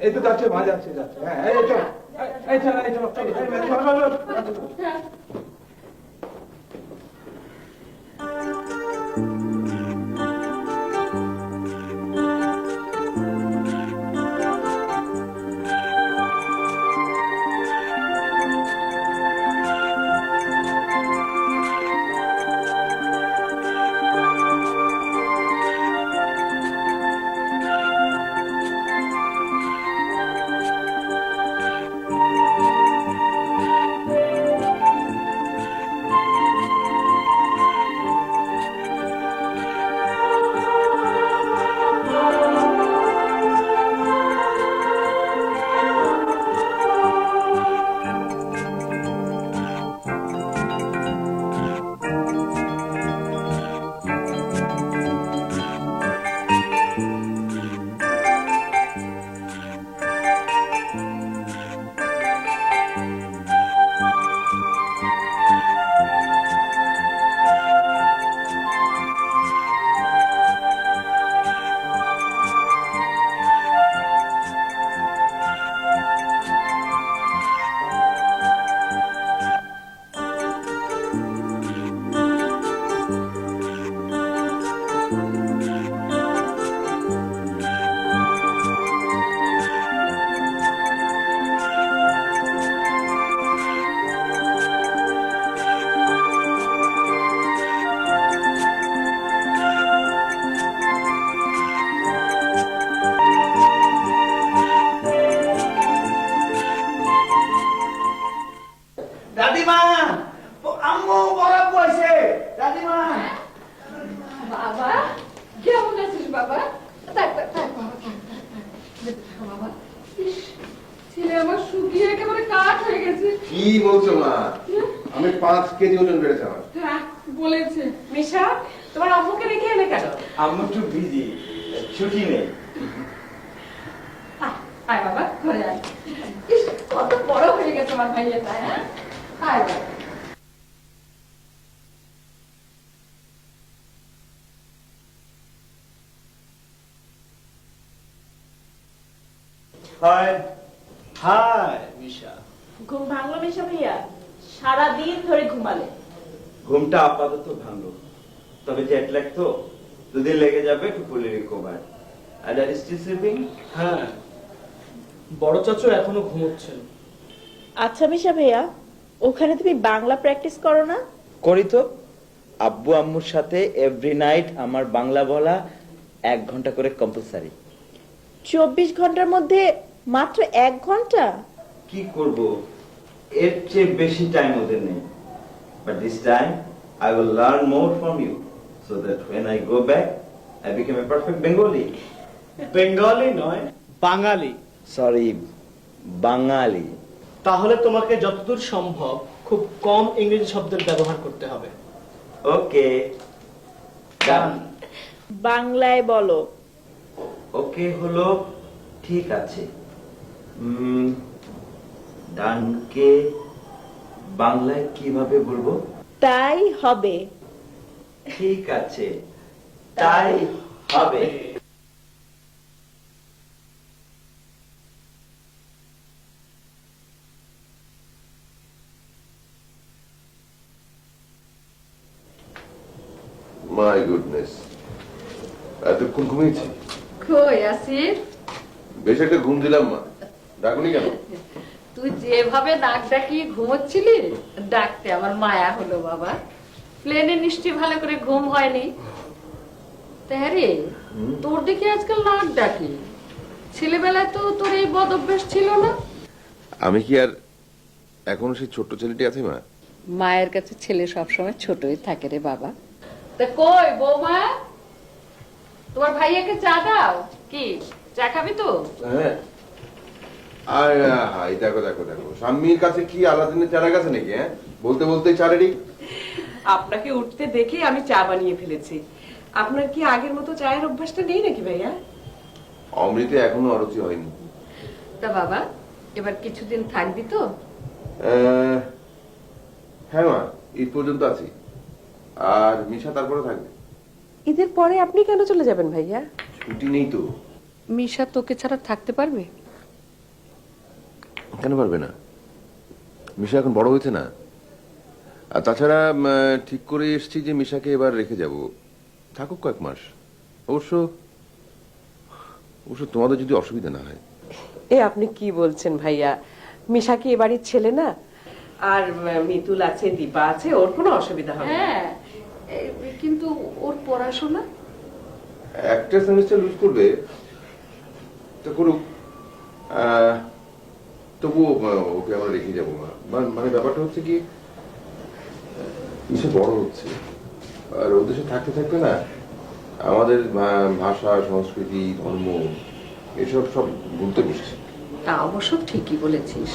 এই তো যাচ্ছে মা, যাচ্ছে যাচ্ছে। হ্যাঁ এই চল, এই চল, এই চল, চল, চল, চল, চল। দাদিমা, আম্মু বড় আব্বু আছে। দাদিমা, বাবা কেমন আছিস বাবা? থাক থাক থাক বাবা, থাক থাক থাক বাবা। ইস, ছেলে আমার শুকিয়ে একেবারে কাঠ হয়ে গেছে। কি বলছো মা? আমি 5 কেজি ওজন বেড়েছে আমার। হ্যাঁ বলেছে। মিশা, তোমার আম্মুকে রেখে এলে কেন? আম্মু একটু বিজি, ছুটি নেই। আয় বাবা ঘরে আয়। ইস, কত বড় হয়ে গেছে আমার ভাইয়াটা। হ্যাঁ আয় বাবা। হাই হাই মিশা। ঘুম ভাঙলো মিশা ভাইয়া? সারাদিন ধরে ঘুমালে? ঘুমটা আপাতত ভাঙলো, তবে জেট ল্যাগ তো 2 দিন লেগে যাবে একটু ফুলি রিকভার। আর আর স্টিল স্লিপিং? হ্যাঁ, বড় চাচু এখনো ঘুমোচ্ছেন। আচ্ছা মিশা ভাইয়া, ওখানে তুমি বাংলা প্র্যাকটিস করো না? করি তো। আব্বু আম্মুর সাথে এভরি নাইট আমার বাংলা বলা 1 ঘন্টা করে কম্পালসারি। 24 ঘন্টার মধ্যে মাত্র 1 ঘন্টা? কি করব, এর চেয়ে বেশি টাইম ওদের নেই। But this time I will learn more from you so that when I go back I become a perfect Bengali. Bengali নয়, বাঙালি। Sorry, বাঙালি। তাহলে তোমাকে যতদূর সম্ভব খুব কম ইংরেজি শব্দের ব্যবহার করতে হবে। ওকে, ডান। বাংলায় বলো। ওকে হলো ঠিক আছে। ডানকে বাংলায় কিভাবে বলবো? তাই হবে। ঠিক আছে, তাই হবে। মাই গুডনেস, এতক্ষণ ঘুমিয়েছি? কই আসিফ? বেশ একটা ঘুম দিলাম মা। ডাকুনি কেন? তুই যেভাবে নাক ডাকিয়ে ঘুমোচ্ছিলি, ডাকতে আমার মায়া হলো বাবা। প্লেনে নিশ্চয়ই ভালো করে ঘুম হয়নি। তাই রে, তোর দিকে আজকাল নাক ডাকি। ছেলেবেলায় তো তোর এই বদ অভ্যাস ছিল না। আমি কি আর এখনো সেই ছোট্ট ছেলেটি আছি মা? মায়ের কাছে ছেলে সবসময় ছোটই থাকে রে বাবা। তা কই বৌমা, তোমার ভাইয়াকে চা দাও। কি চা খাবি তো? হ্যাঁ। আর হাই, দেখো দেখো দেখো, স্বামীর কাছে কি আলাদিনের চারা গাছে নাকি? হ্যাঁ, বলতে বলতে চারেরই। আপনাকে উঠতে দেখে আমি চা বানিয়ে ফেলেছি। আপনার কি আগের মতো চায়ের অভ্যাসটা নেই নাকি ভাইয়া? অমৃতে এখনো অরুচি হয়নি। তা বাবা, এবার কিছুদিন থাকবি তো? হ্যাঁ মা, ঈদ পর্যন্ত আছি। আর মিশা তারপরে থাকবে। ঈদের পরে আপনি কেন চলে যাবেন ভাইয়া? ছুটি নেই তো। মিশা তোকে ছাড়া থাকতে পারবে? কেন পারবে না? মিশা এখন বড় হয়েছে না? আর তাছাড়া ঠিক করে এসছি যে মিশাকে এবার রেখে যাব, থাকুক কয়েক মাস। অবশ্য অবশ্য তোমাদের যদি অসুবিধা না হয়। এ আপনি কি বলছেন ভাইয়া? মিশা কি এ বাড়ির ছেলে না? আর মিতুল আছে, দীপা আছে, ওর কোনো অসুবিধা হবে না। হ্যাঁ কিন্তু ওর পড়াশোনা? একটা সেমিস্টার লুজ করবে তো করুক, তবুও ওকে আমরা রেখে যাবো না। মানে ব্যাপারটা হচ্ছে কি, মিশা বড় হচ্ছে, আর ওদের সাথে থাকতে থাকতে না আমাদের ভাষা, সংস্কৃতি, ধর্ম এসব সব ভুলতে বসছে। তা অবশ্য ঠিকই বলেছিস।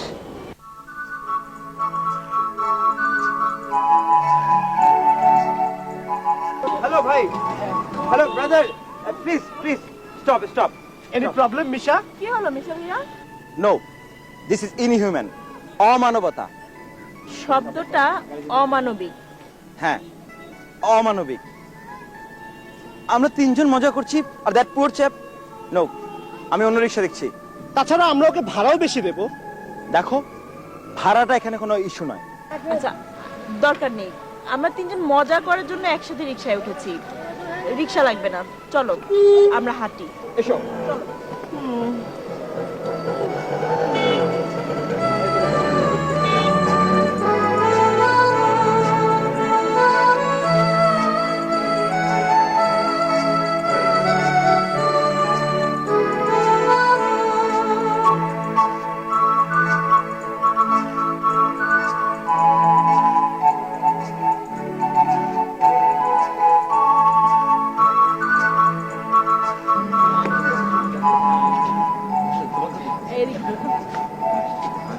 হ্যালো ভাই, hello brother, please please stop stop. Any problem Misha? কি হলো মিশা ভাইয়া? নো, দিস ইজ ইনহিউম্যান, অমানবতা। শব্দটা অমানবিক। হ্যাঁ, অমানবিক। আমরা তিনজন মজা করছি আর দ্যাট পুয়ার চ্যাপ, নো, আমি অন্য রিক্সা দেখছি। তাছাড়া আমরা ওকে ভাড়াও বেশি দেবো। দেখো, ভাড়াটা এখানে কোনো ইস্যু নয়। আচ্ছা, দরকার নেই, আমরা তিনজন মজা করার জন্য একসাথে রিক্সায় উঠেছি, রিক্সা লাগবে না, চলো আমরা হাঁটি। এসো।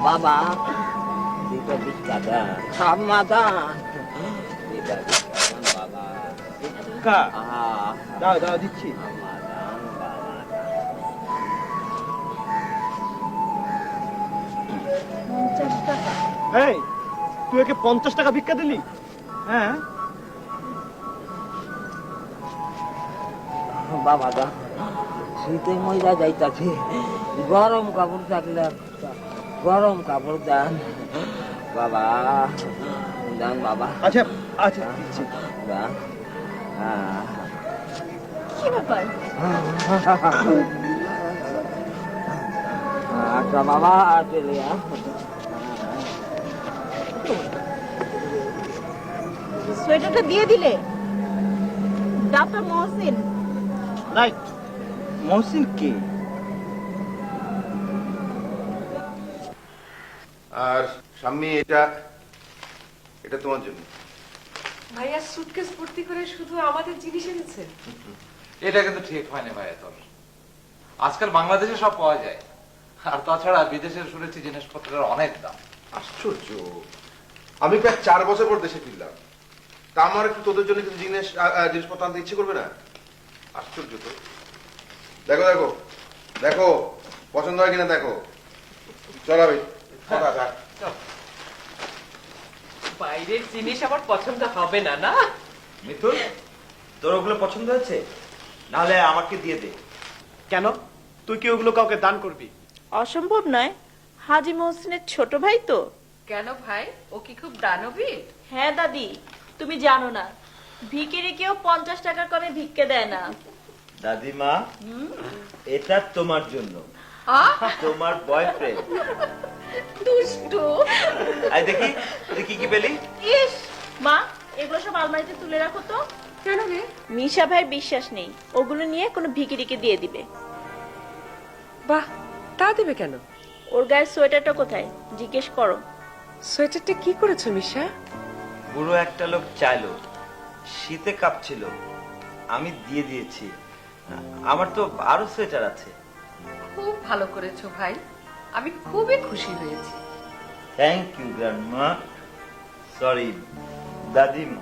বাবা দুটো ভিক্ষা দান, আম্মা দান, দুটো ভিক্ষা দান বাবা। কা আহা, দাও দাও, দিচ্ছি। আম্মা দান বাবা দান। 50 টাকা। এই, তুই ওকে 50 টাকা ভিক্ষা দিলি? হ্যাঁ, বাবা দান, শীতে মজা যাইতাছে, গরম কাপড় থাকলে গরম কাপড় দান বাবা, দান বাবা আচ্ছা আচ্ছা, দিচ্ছি। দান। কি ব্যাপার? আচ্ছা বাবা, চলে আ। সোয়েটারটা দিয়ে দিলে? ডাক্তার মহসিন। রাইট। মহসিন কে? আর স্বামী, এটা এটা তোমার জন্য। ভাইয়া সুটকেস ভর্তি করে শুধু আমাদের জিনিস এনেছে? এটা কিন্তু ঠিক হয়নি ভাইয়া তোর। আজকাল বাংলাদেশে সব পাওয়া যায়, আর তাছাড়া বিদেশের শুনেছি জিনিসপত্রের অনেক দাম। আশ্চর্য, আমি প্রায় 4 বছর পর দেশে ফিরলাম, তা আমার একটু তোদের জন্য কিছু জিনিসপত্র আনতে ইচ্ছে করবে না? আশ্চর্য তো। দেখো দেখো দেখো, পছন্দ হয় কিনা দেখো। চলো ভাই, কথা থাক। বাইরের জিনিস আমার পছন্দ হবে না, না? মিথুন, তোর ওগুলো পছন্দ হয়েছে? নাহলে আমাকে দিয়ে দে। কেন, তুই কি ওগুলো কাউকে দান করবি? অসম্ভব নয়, হাজি মহসিনের ছোট ভাই তো। কেন ভাই, ও কি খুব দানবীর? হ্যাঁ দাদি, তুমি জানো না, ভিখিরি কেউ 50 টাকা কমে ভিক্ষে দেয় না। দাদিমা, এটা তোমার জন্য, তোমার বয়ফ্রেন্ড। দুষ্টু। আই দেখি তুই কি কি পেলি। ইস মা, এগুলো সব আলমারিতে তুলে রাখো তো। কেন রে? মিশা ভাই বিশ্বাস নেই ওগুলো নিয়ে কোনো ভিখিরিকে দিয়ে দিবে। বাহ, তা দেবে কেন? ওর গায়ের সোয়েটারটা কোথায় জিজ্ঞেস করো। সোয়েটারটা কি করেছো মিশা? বুড়ো একটা লোক চাইলো, শীতে কাঁপছিল, আমি দিয়ে দিয়েছি। আমার তো আরো সোয়েটার আছে। খুব ভালো করেছো ভাই, আমি খুবই খুশি হয়েছি। থ্যাংক ইউ গ্র্যান্ডমা, সরি দাদিমা।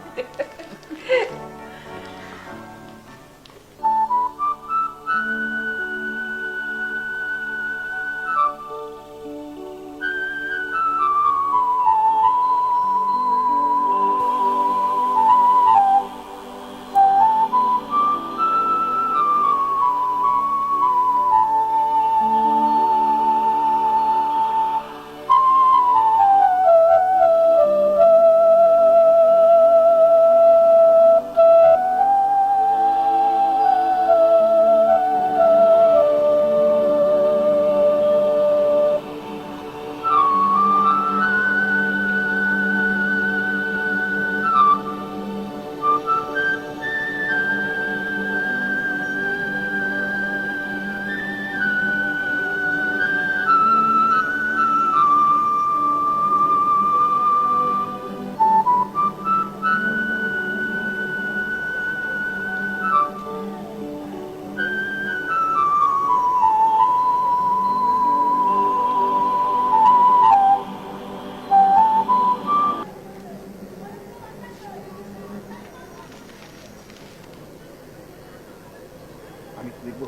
দেখবো?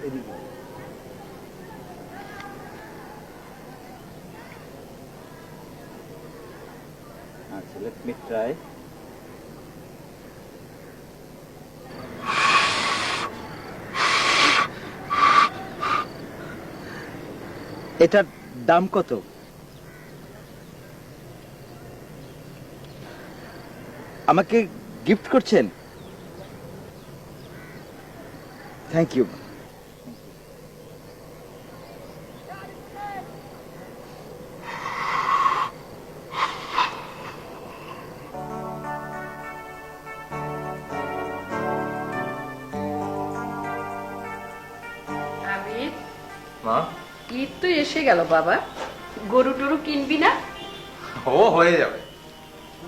এদিকে। আচ্ছা, let me try. এটার দাম কত? আমাকে গিফট করছেন? Thank you. আবির, মা, ঈদ তো এসে গেল বাবা, গরু টরু কিনবি না? ও হয়ে যাবে।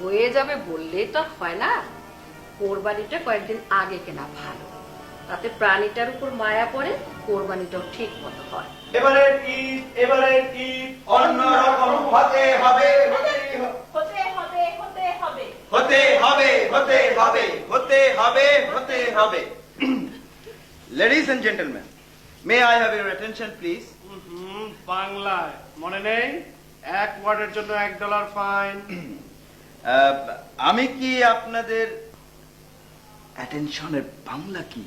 হয়ে যাবে বললেই তো আর হয় না, কোরবানিটা কয়েকদিন আগে কেনা ভালো, তাতে প্রাণীটার উপর মায়া পড়ে, কোরবানিটাও ঠিক মতো হয়। এবারে ঈদ অন্যরকম হতে হবে, হতে হবে। Ladies and gentlemen, may I have your attention please? বাংলায় মনে নেই? এক ওয়ার্ডের জন্য $1 ফাইন। আমি কি আপনাদের অ্যাটেনশনের বাংলা কি?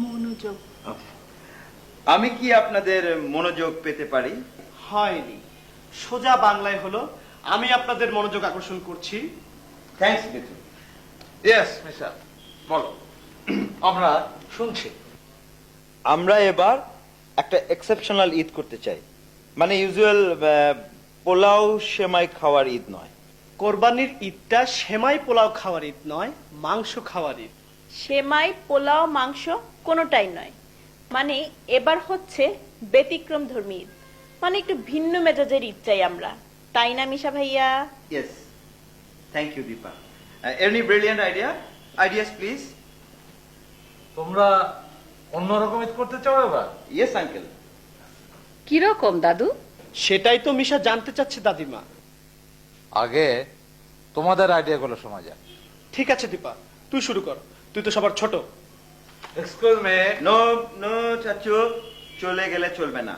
মনোযোগ। আমি কি আপনাদের মনোযোগ পেতে পারি? হয়নি, সোজা বাংলায় হলো আমি আপনাদের মনোযোগ আকর্ষণ করছি। থ্যাঙ্কস মিতু। ইয়েস মিস্টার, বলো, আমরা শুনছি। আমরা এবার একটা এক্সেপশনাল ঈদ করতে চাই, মানে ইউজুয়াল পোলাও সেমাই খাওয়ার ঈদ নয়। কোরবানির ঈদটা সেমাই পোলাও খাওয়ার ঈদ নয়, মাংস খাওয়ার ঈদ। সেমাই পোলাও মাংস কোনোটাই নয়, মানে এবার হচ্ছে ব্যতিক্রম ধর্মী ঈদ, মানে একটু ভিন্ন মেজাজের ঈদ চাই আমরা, তাই না মিশা ভাইয়া? Yes, thank you Dipa. Any brilliant ideas please? তোমরা অন্যরকম ঈদ করতে চাও এবার? Yes uncle. কিরকম দাদু? সেটাই তো মিশা জানতে চাচ্ছে দাদিমা। আগে তোমাদের আইডিয়া গুলো শোনা যায়। ঠিক আছে দীপা, তুই শুরু কর, তুই তো সবার ছোট। Excuse me. নো নো চাচু, চলে গেলে চলবে না,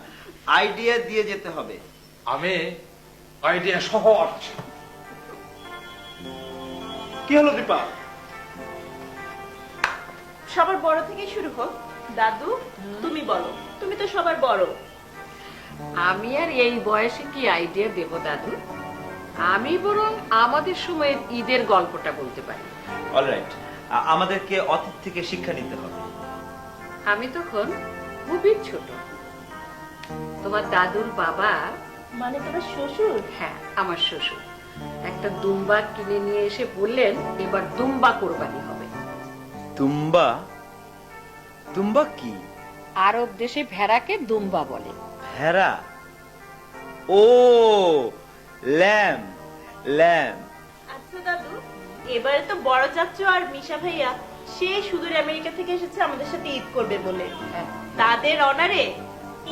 আইডিয়া দিয়ে যেতে হবে। আমি আইডিয়া সহ আসছি। কি হলো দীপা? সবার বড় থেকে শুরু হোক। দাদু তুমি বলো, তুমি তো সবার বড়। আমি আর এই বয়সে কি আইডিয়া দেব দাদু? আমি বরং আমাদের সময়ের ঈদের গল্পটা বলতে পারি। অলরাইট, আমাদেরকে অতীত থেকে শিক্ষা নিতে হবে। আমি তখন খুবই ছোট, তোমার দাদুর বাবা, মানে তোমার শ্বশুর? হ্যাঁ আমার শ্বশুর, একটা দুম্বা কিনে নিয়ে এসে বললেন এবার দুম্বা কোরবানি হবে। তুম্বা? তুম্বা কি? আরব দেশে ভেড়াকে দুম্বা বলে। ভেড়া? ও, ল্যাম, ল্যাম। আচ্ছা দাদু, এবারে তো বড় চাচু আর মিশা ভাইয়া সে সুদূর আমেরিকা থেকে এসেছে আমাদের সাথে ঈদ করবে বলে, তাদের অনারে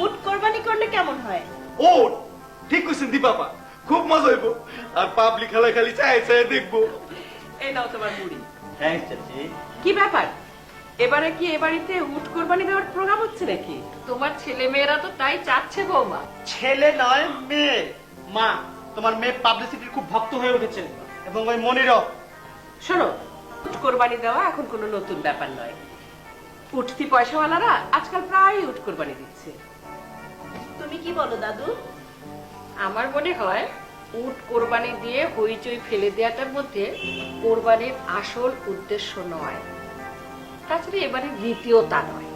উট কোরবানি করলে কেমন হয়? ও ঠিক কইছেন দীপাপা, খুব মজা হইব, আর পাবলিক খেলা খালি চাই চাই দেখবো। এই নাও তোমার মুড়ি। থ্যাঙ্কস চাচি। কি ব্যাপার, এবারে কি এ বাড়িতে উট কোরবানি দেওয়ার প্রোগ্রাম হচ্ছে নাকি? তোমার ছেলে মেয়েরা তো তাই চাচ্ছে বৌমা। ছেলে নয় মেয়ে। মা, তোমার মেয়ে পাবলিসিটির খুব ভক্ত হয়ে উঠেছে, এবং ওই মনিরও। শোনো, উট কোরবানি দেওয়া এখন কোনো নতুন ব্যাপার নয়, উঠতি পয়সাওয়ালারা আজকাল প্রায় উট কোরবানি দিচ্ছে। তুমি কি বলো দাদু? আমার মনে হয় উট কোরবানি দিয়ে হইচই ফেলে দেওয়াটার মধ্যে কোরবানির আসল উদ্দেশ্য নয়, তাছাড়া এবারে রীতিও তা নয়,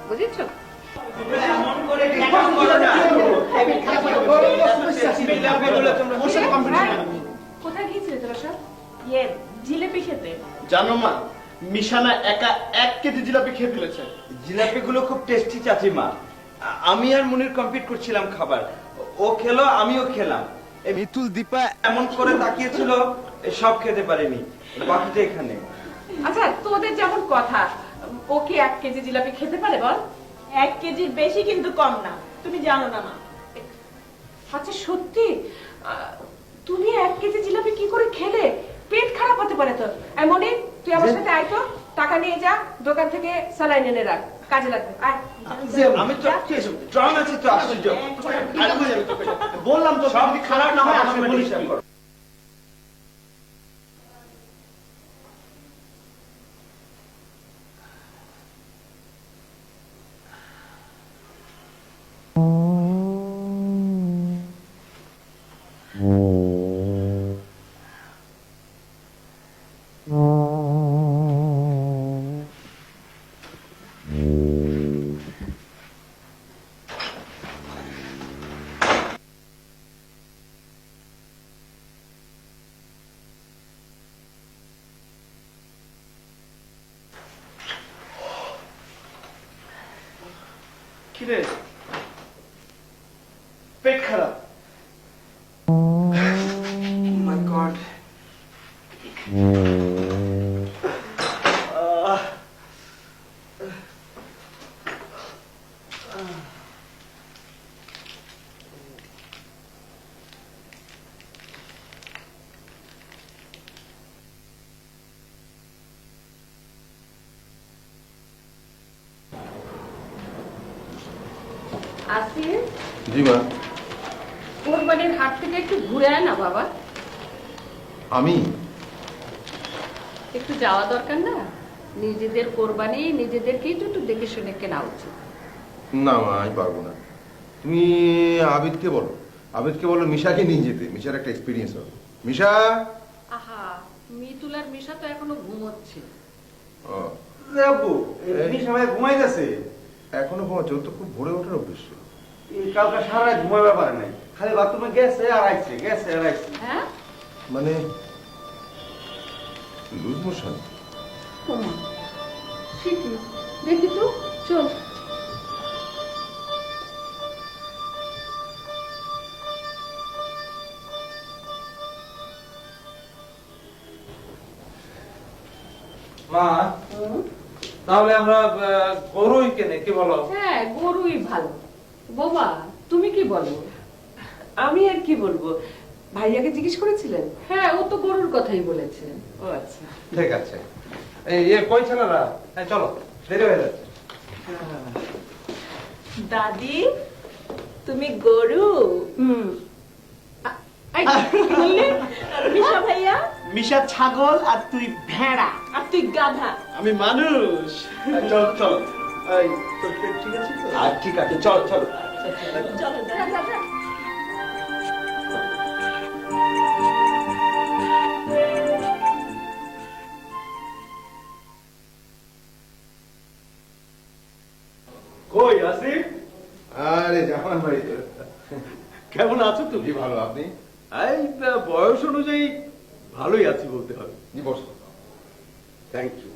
বুঝেছো? কোথায় গিয়েছিলে তোরা সব? ইয়ে জিলেপি খেতে। জানো মা, মিশানা একা 1 কেজি জিলাপি খেয়ে ফেলেছে। জিলাপিগুলো খুব টেস্টি চাচিমা। আমি আর মুনির কম্পিট করছিলাম খাবার, ও খেলো আমিও খেলাম। এই মিতুল দীপা এমন করে তাকিয়েছিল, সব খেতে পারেনি, বাকিটা এখানে। আচ্ছা, তোদের যেমন কথা, ও কি 1 কেজি জিলাপি খেতে পারে বল? 1 কেজির বেশি কিন্তু কম না, তুমি জানো না মা। আচ্ছা সত্যি, তুমি 1 কেজি জিলাপি কি করে খেলে? পেট খারাপ হতে পারে তো। এই মনি, তুই আমার সাথে আয় তো, টাকা নিয়ে যা, দোকান থেকে স্যালাইন এনে রাখ, কাজে লাগবে। আয়। আমি তো স্ট্রং আছি তো, আশ্চর্য। বললাম তো সব যদি খারাপ না হয় আসলে বলিস হিসাব করো। কিরে পেট খারাপ? মাই গড। আসিফ, জি মা। কোরবানির হাট থেকে একটু ঘুরে আয় না বাবা। আমি একটু যাওয়া দরকার না? নিজেদের কোরবানি নিজেদেরকেই তো একটু দেখে শুনে কেনা উচিত। না মা, আমি পারবো না। তুমি আবিদকে বলো, আবিদকে বলো মিশাকে নিয়ে যেতে, মিশার একটা এক্সপিরিয়েন্স হবে। মিশা। আহা, মিতুল আর মিশা তো এখনো ঘুমোচ্ছে। ও, আব্বু, এই সময় ঘুমাইতেছে। এখনো ঘুমাচ্ছে? ওর তো খুব ভোরে ওঠার অভ্যেস। কালকে সারা রাত ঘুমাইবার পারে নাই, খালি বাথরুমে গেছে আর আইছে, গেছে আর আইছে। হ্যাঁ, মানে লুজ মোশন? ওমা, ঠিকই, দেখি তো, চল। মা, তাহলে আমরা গরুই কেনে, কি বলো? হ্যাঁ, গরুই ভালো। বোমা, তুমি কি বলো? আমি আর কি বলবো, ভাইয়াকে জিজ্ঞেস করেছিলেন? হ্যাঁ, ও তো গরুর কথাই বলেছে। ও আচ্ছা। ঠিক আছে। এই কই ছেলেরা? হ্যাঁ চলো, দেরি হয়ে যাচ্ছে। দাদি তুমি গরু? হুম। এই, কি বললি? মিশা ভাইয়া? মিশা ছাগল আর তুই ভেড়া। আর তুই গাধা। আমি মানুষ। চল চল। এই, তোর পেট ঠিক আছে তো? আর ঠিক আছে, চল চল। চলো দাদি। কই আসিফ, আরে জামান ভাই, কেমন আছো তুমি? জি ভালো। আপনি? এই বয়স অনুযায়ী ভালোই আছি বলতে হবে। জি বসো। Thank you.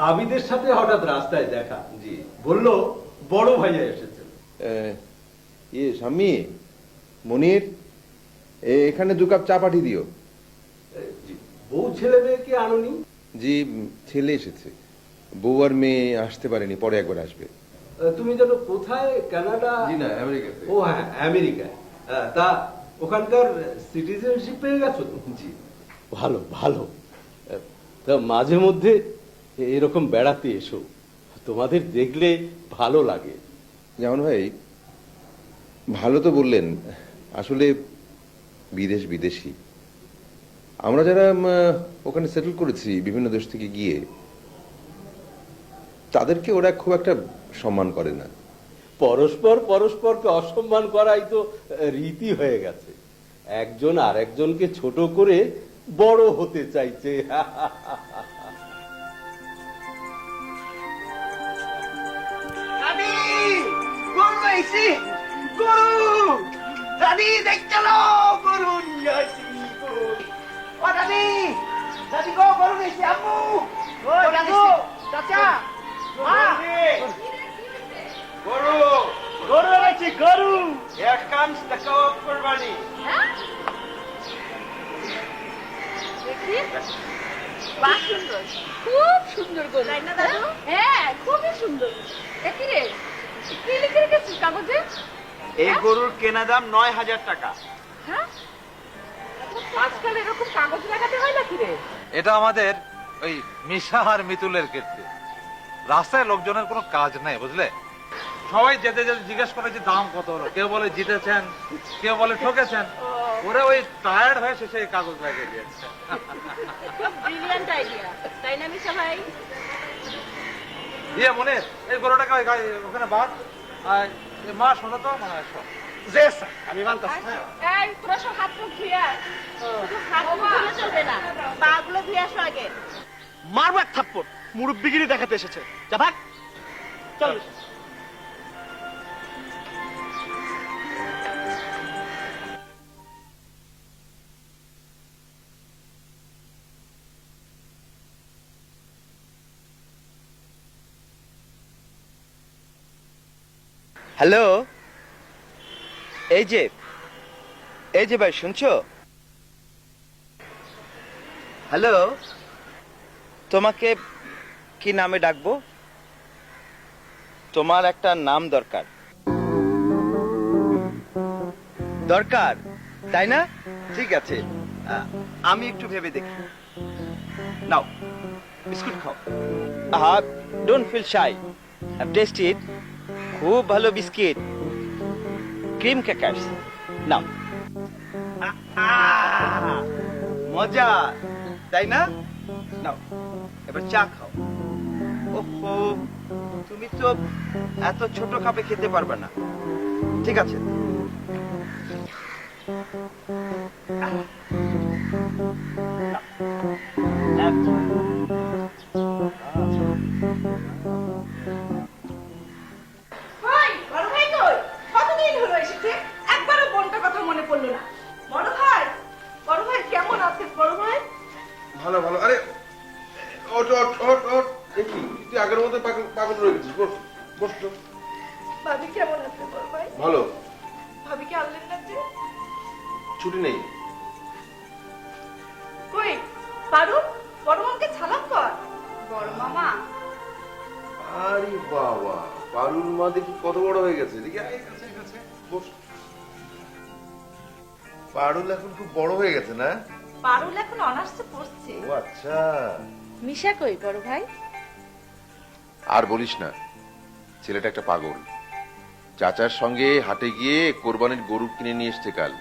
আবিদের সাথে হঠাৎ রাস্তায় দেখা, জি। বললো বড় ভাইয়া এসেছেন। ইয়ে স্বামী, মনির, এখানে 2 কাপ চা পাঠিয়ে দিও। বউ ছেলে মেয়ে কি আনুনি? জি, ছেলে এসেছে, বউ আর মেয়ে আসতে পারেনি, পরে একবার আসবে। তুমি যেন কোথায়, কানাডা? জি না, আমেরিকাতে। ও হ্যাঁ, আমেরিকা। তা ওখানকার সিটিজেনশিপ পেয়ে গেছো তো? জি। ভালো ভালো। তা মাঝে মধ্যে এরকম বেড়াতে এসো, তোমাদের দেখলে ভালো লাগে। যেমন ভাই, ভালো তো বললেন, আসলে বিদেশি আমরা যারা ওখানে সেটেল করেছি বিভিন্ন দেশ থেকে গিয়ে, তাদেরকে ওরা খুব একটা সম্মান করে না। পরস্পর পরস্পরকে অসম্মান করাই তো রীতি হয়ে গেছে। একজন আর একজনকে ছোট করে বড় হতে চাইছে। দাদি, গরু আইছি, গরু। দাদি দেখ চলো, গরু নিয়ে আইছি, গরু। ও দাদি, দাদি গো, গরু নিয়েছি। আম্মু, ও দাদু, চাচা, মা, গরু, গরু এনেছি, গরু। here comes the cow of কোরবানি। বাহ, সুন্দর, খুব সুন্দর গরু, তাই না দাদু? হ্যাঁ, খুবই সুন্দর। একই রে, কি লিখে রেখেছিস কাগজে? এই গরুর কেনা দাম 9,000 টাকা। হ্যাঁ, আজকাল এরকম কাগজ লাগাতে হয় নাকি রে? এটা আমাদের ওই মিশা আর মিতুলের ক্ষেত্রে রাস্তায় লোকজনের কোনো কাজ নাই, বুঝলে? সবাই যেতে যেতে জিজ্ঞেস করে যে দাম কত হলো, কেউ বলে জিতেছেন, কেউ বলে ঠকেছেন। ওরা ওই টায়ার্ড হয়ে শেষে এই কাগজ লাগিয়ে দিয়েছে। ব্রিলিয়ান্ট আইডিয়া, তাই না মিশা ভাই? ইয়ে মনে এই গরুটাকে ওখানে বাদ। আর এ মা শোনো তো, মানে শোনো। যে স্যার, আমি মানতাছি। এই তোরা সব হাত মুখ ধুয়ে আয়। শুধু হাত মুখ ধুলে চলবে না, পাগুলো ধুয়ে আসো আগে। মারবো এক থাপ্পড়, মুরব্বিগিরি দেখাতে এসেছে। যা ভাগ, চল। হ্যালো, এই যে ভাই, শুনছো? হ্যালো, তোমাকে কি নামে ডাকবো? তোমার একটা নাম দরকার, তাই না? ঠিক আছে, আমি একটু ভেবে দেখি। নাও, বিস্কুট খাও। ডোন্ট ফিল শাই, টেস্ট ইট। খুব ভালো বিস্কিট, ক্রিম ক্র্যাকারস। নাও। মজা, তাই না? নাও, এবার চা খাও। ওহো, তুমি তো এত ছোট কাপে খেতে পারবে না। ঠিক আছে। ভাই, বড় ভাই কই? কতদিন হলো এসেছে, একবারও বোনটার কথা মনে পড়লো না। বড় ভাই কেমন আছিস বড় ভাই? ভালো ভালো। আরে ওট ওট ওট ওট, দেখি তুই আগের মতো পাগল রয়ে গেছিস। বস বস তো। ভাবি কেমন আছে বড় ভাই? ভালো। ভাবিকে আনলেন না যে? ছুটি নেই। কই পারুল, বড় মামাকে সালাম কর। বড় মামা, আরে বাবা, পারুল মা দেখি কত বড় হয়ে গেছে। দেখি আয় কাছে কাছে বস। পারুল এখন খুব বড় হয়ে গেছে না? পারুল এখন অনার্সে পড়ছে। ও আচ্ছা। মিশা কই বড় ভাই? আর বলিস না, ছেলেটা একটা পাগল। চাচার সঙ্গে হাটে গিয়ে কোরবানির গরু কিনে নিয়ে এসছে কাল।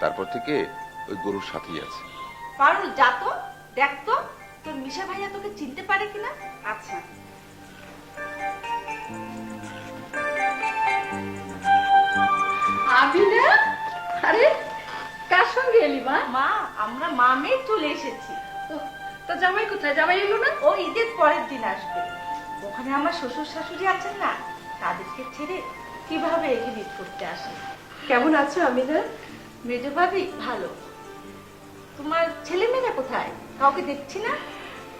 তারপর থেকে ওই গরুর সাথেই আছে। পারুল যা তো, দেখ তো তোর মিশা ভাইয়া তোকে চিনতে পারে কিনা। আচ্ছা। আমি না? আরে কার সঙ্গে এলি মা? মা, আমরা মামে চলে এসেছি। তো জামাই কোথায়? জামাই এলো না? ও ঈদের পরের দিন আসবে। ওখানে আমার শ্বশুর শাশুড়ি আছেন না, তাদেরকে ছেড়ে কিভাবে এখানে ঈদ করতে আসে। কেমন আছো আমিনা? মেজ ভাবি ভালো। তোমার ছেলে মেয়েরা কোথায়? কাউকে দেখছি না।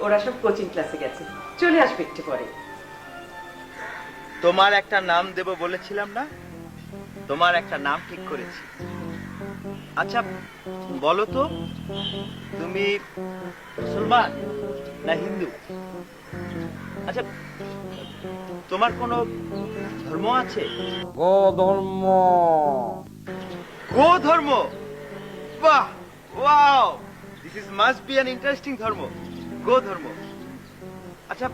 ওরা সব কোচিং ক্লাসে গেছে, চলে আসবে একটু পরে। তোমার একটা নাম দেব বলেছিলাম না? তোমার একটা নাম ঠিক করেছি। আচ্ছা বলো তো, তুমি মুসলমান না হিন্দু? আচ্ছা, তোমার কোনো ধর্ম আছে? গোধর্ম। গো ধর্ম? বাহ, wow, this is must be an interesting ধর্ম, গো ধর্ম। আচ্ছা,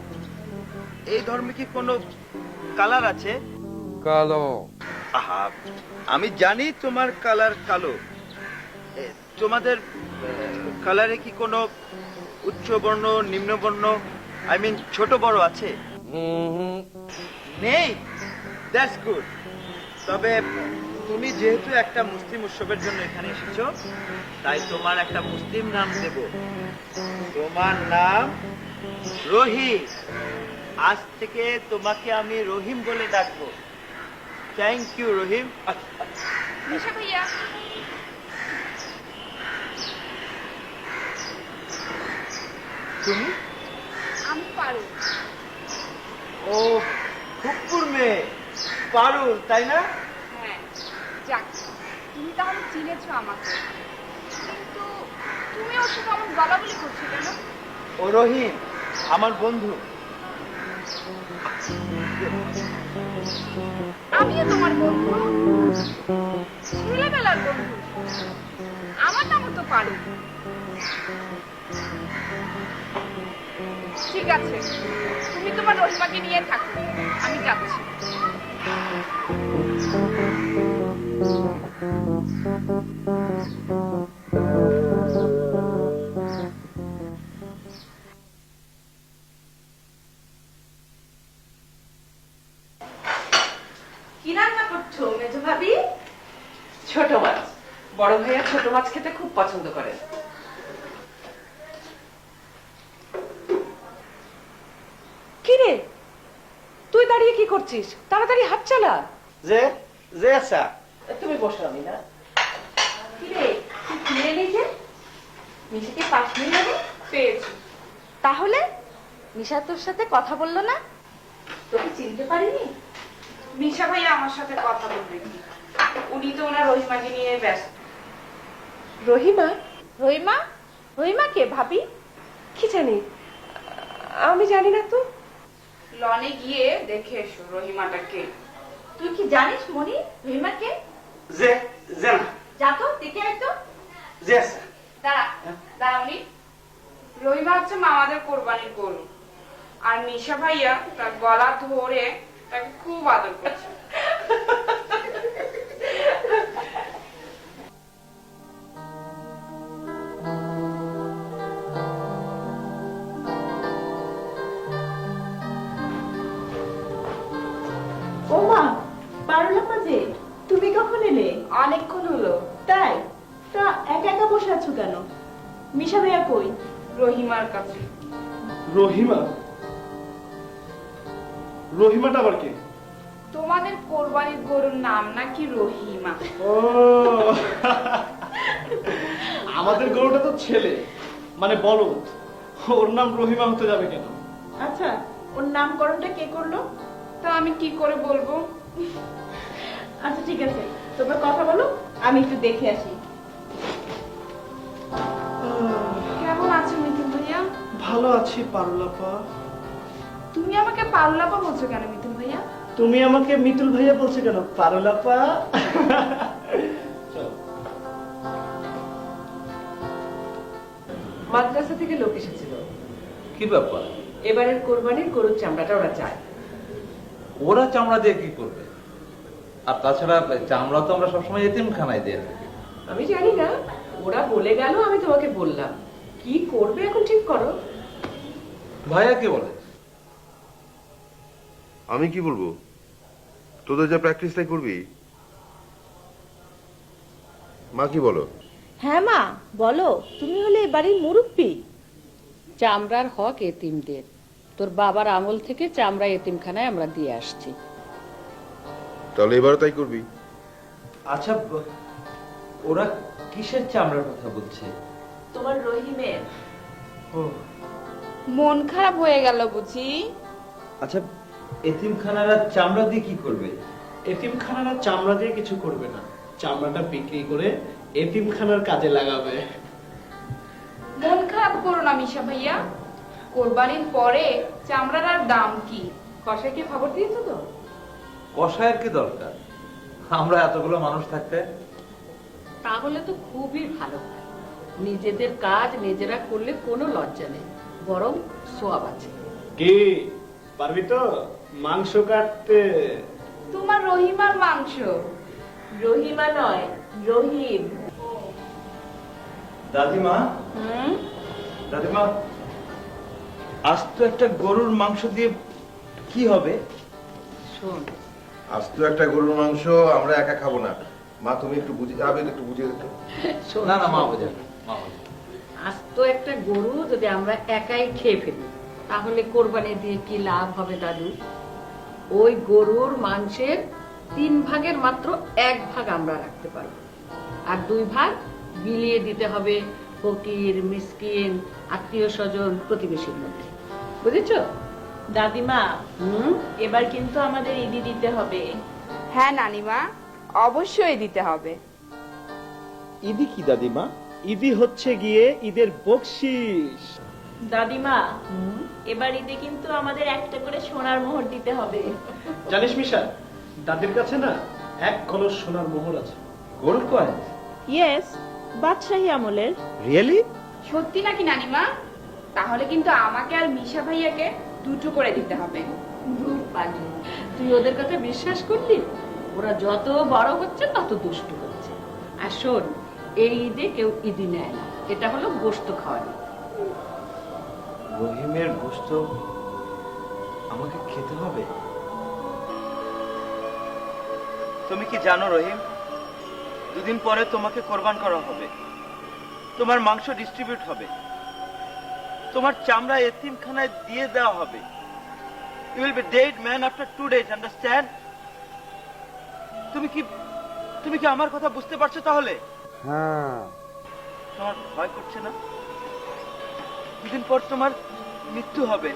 এই ধর্মে কি কোনো কালার আছে? কালো। আহা, আমি জানি তোমার কালার কালো। তোমাদের কালারে কি কোনো উচ্চ বর্ণ, নিম্ন বর্ণ, আই মিন ছোট বড় আছে? নেই? That's good. তবে তুমি যেহেতু একটা মুসলিম উৎসবের জন্য এখানে এসেছো, তাই তোমার একটা মুসলিম নাম দেব। তোমার নাম রহিম। আজ থেকে তোমাকে আমি রহিম বলে ডাকবো। থ্যাংক ইউ রহিম। মিশা ভাইয়া, তুমি? আমি পারুল। ও, খুবপুর মেয়ে পারুল, তাই না? হ্যাঁ, যাক, তুমি তাহলে চিনেছো আমাকে। কিন্তু তুমি ওর সাথে আমার বলাবলি করছো কেন? ও রহিম আমার বন্ধু। আমিও তোমার বন্ধু, ছেলেবেলার বন্ধু। আমার নামও তো পারি। ঠিক আছে, তুমি তোমার রহিমাকে নিয়ে থাকো, আমি যাচ্ছি। কি রান্না করছো মেজো ভাবি? ছোট মাছ। বড় ভাইয়া ছোট মাছ খেতে খুব পছন্দ করে। কি রে, তুই দাঁড়িয়ে কি করছিস? তাড়াতাড়ি হাত চালা। যে আচ্ছা তুমি বসো, আমি না। কি রে, তুই ফিরে এলি যে? মিশাকে পাশ নিয়ে যাবে? পেয়েছি। তাহলে মিশা তোর সাথে কথা বললো না? তোকে চিনতে পারিনি? মিশা ভাইয়া আমার সাথে কথা বলবেন, উনি তো ওনার রহিমাকে নিয়ে ব্যস্ত। রহিমা? রহিমা? রহিমা কে ভাবি? কি জানি, আমি জানি না তো। লনে গিয়ে দেখে এসো রহিমাটা কে। তুই কি জানিস মনি রহিমা কে? যে না যা তো দেখে আয় তো। যে আচ্ছা দাঁড়াওনি। রহিমা হচ্ছে মামাদের কোরবানির গরু, আর মিশা ভাইয়া তার গলা ধরে তাকে খুব আদর করছে। ও মা, পারুলা পাজে, তুমি কখন এলে? অনেকক্ষণ হলো। তাই? তা একা একা বসে আছো কেন? মিশা ভাইয়া কই? রহিমার কাছে। রহিমা? রহিমাটা আবার কে? তোমাদের কোরবানির গরুর নাম নাকি রহিমা? ও আমাদের গরুটা তো ছেলে, মানে বলদ, ওর নাম রহিমা হতে যাবে কেন? আচ্ছা, ওর নামকরণটা কে করলো? তা আমি কি করে বলবো? আচ্ছা ঠিক আছে, তোমরা কথা বলো, আমি একটু দেখে আসি। কেমন আছো মিথুন ভাইয়া? ভালো আছি পারুলাপা। তুমি আমাকে পারুলাপা বলছো কেন মিথুন ভাইয়া? তুমি আমাকে মিতুল ভাইয়া বলছো কেন পারুলাপা? মাদ্রাসা থেকে লোক এসেছিল, কি ব্যাপার? এবারের কোরবানির গরুর চামড়াটা ওরা চায়। ওরা চামড়া দিয়ে কি করবে? আর তাছাড়া চামড়া তো আমরা সবসময় এতিমখানায় দিয়ে থাকি। আমি জানি না, ওরা বলে গেল, আমি তোমাকে বললাম। কি করবে এখন ঠিক করো। ভাইয়া কি বলে? আমি কি বলবো, তোদের যা প্র্যাকটিস তাই করবি। মা কি বলো? হ্যাঁ মা বলো, তুমি হলে বাড়ির মুরব্বী। চামড়ার হক এতিমদের। তোর বাবার আমল থেকে চামড়া এতিমখানায় আমরা দিয়ে আসছি। তাহলে এবারও তাই করবি। আচ্ছা, ওরা কিসের চামড়ার কথা বলছে? তোমার রহিমের। ও মন খারাপ হয়ে গেল বুঝি? আচ্ছা, এতিমখানারা চামড়া দিয়ে কি করবে? এতিমখানারা চামড়া দিয়ে কিছু করবে না, চামড়াটা বিক্রি করে এতিমখানার কাজে লাগাবে। মন খারাপ করো না মিশা ভাইয়া, কোরবানির পরে চামড়ার আর দাম কি? কষাইকে খবর দিয়েছো তো? কষায়ের কি দরকার, আমরা এতগুলো মানুষ থাকতে। তাহলে তো খুবই ভালো হয়। নিজেদের কাজ নিজেরা করলে কোনো লজ্জা নেই, বরং সোয়াব আছে। কি পারবি তো মাংস কাটতে? তোমার রহিমার মাংস। রহিমা নয়, রহিম। দাদিমা, দাদিমা, আজ তো একটা গরুর মাংস দিয়ে কি হবে? শোন, আজ তো একটা গরুর মাংস আমরা একা খাবো না। মা তুমি একটু বুঝিয়ে যাবে, একটু বুঝিয়ে দিতে। শোন, না না, মা বোঝাবে, মা বোঝাবে। আজ তো একটা গরু যদি আমরা একাই খেয়ে ফেলি, তাহলে কোরবানি দিয়ে কি লাভ হবে দাদু? ওই গরুর মাংসের 3 ভাগের মাত্র 1 ভাগ আমরা রাখতে পারবো, আর 2 ভাগ বিলিয়ে দিতে হবে ফকির, মিসকিন, আত্মীয় স্বজন, প্রতিবেশীর মধ্যে। বুঝেছো দাদিমা? এবার কিন্তু আমাদের ঈদি দিতে হবে। হ্যাঁ নানিমা, অবশ্যই দিতে হবে। ঈদি কি দাদিমা? ঈদি হচ্ছে গিয়ে ঈদের বকশিশ। দাদিমা, এবার ঈদে কিন্তু আমাদের একটা করে সোনার মোহর দিতে হবে। জানিস মিশা, দাদির কাছে না 1 কলস সোনার মোহর আছে। Gold coin? ইয়েস, বাদশাহী আমলের। রিয়েলি? সত্যি নাকি নানিমা? তাহলে কিন্তু আমাকে আর মিশা ভাইয়াকে দুটো করে দিতে হবে। ধুর পাগলি, তুই ওদের কথা বিশ্বাস করলি? ওরা যত বড় হচ্ছে তত দুষ্টু হচ্ছে। আর শোন, এই ঈদে কেউ ঈদি নেয় না, এটা হলো গোশত খাওয়ানো। রহিমের গোশত আমাকে খেতে হবে? তুমি কি জানো রহিম, দুদিন পরে তোমাকে কোরবান করা হবে, তোমার মাংস ডিস্ট্রিবিউট হবে, তোমার চামড়া এতিমখানায় দিয়ে দেওয়া হবে। You will be dead man after 2 days, understand? তুমি কি আমার কথা বুঝতে পারছো তাহলে? হ্যাঁ। তোমার ভয় করছে না? দুদিন পর তোমার মৃত্যু হবে,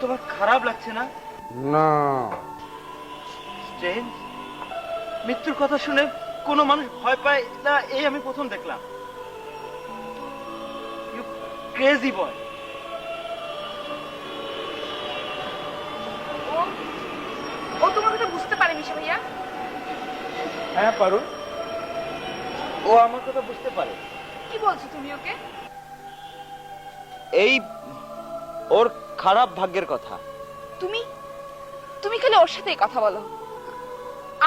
তোমার খারাপ লাগছে না? না। স্ট্রেঞ্জ, মৃত্যুর কথা শুনে কোনো মানুষ ভয় পায় না, এই আমি প্রথম দেখলাম। ইউ ক্রেজি বয়। ও তোমার কথা বুঝতে পারে মিশা ভাইয়া? হ্যাঁ পারুল, ও আমার কথা বুঝতে পারে। কি বলছো তুমি ওকে? এই ওর খারাপ ভাগ্যের কথা। তুমি খালি ওর সাথেই কথা বলো,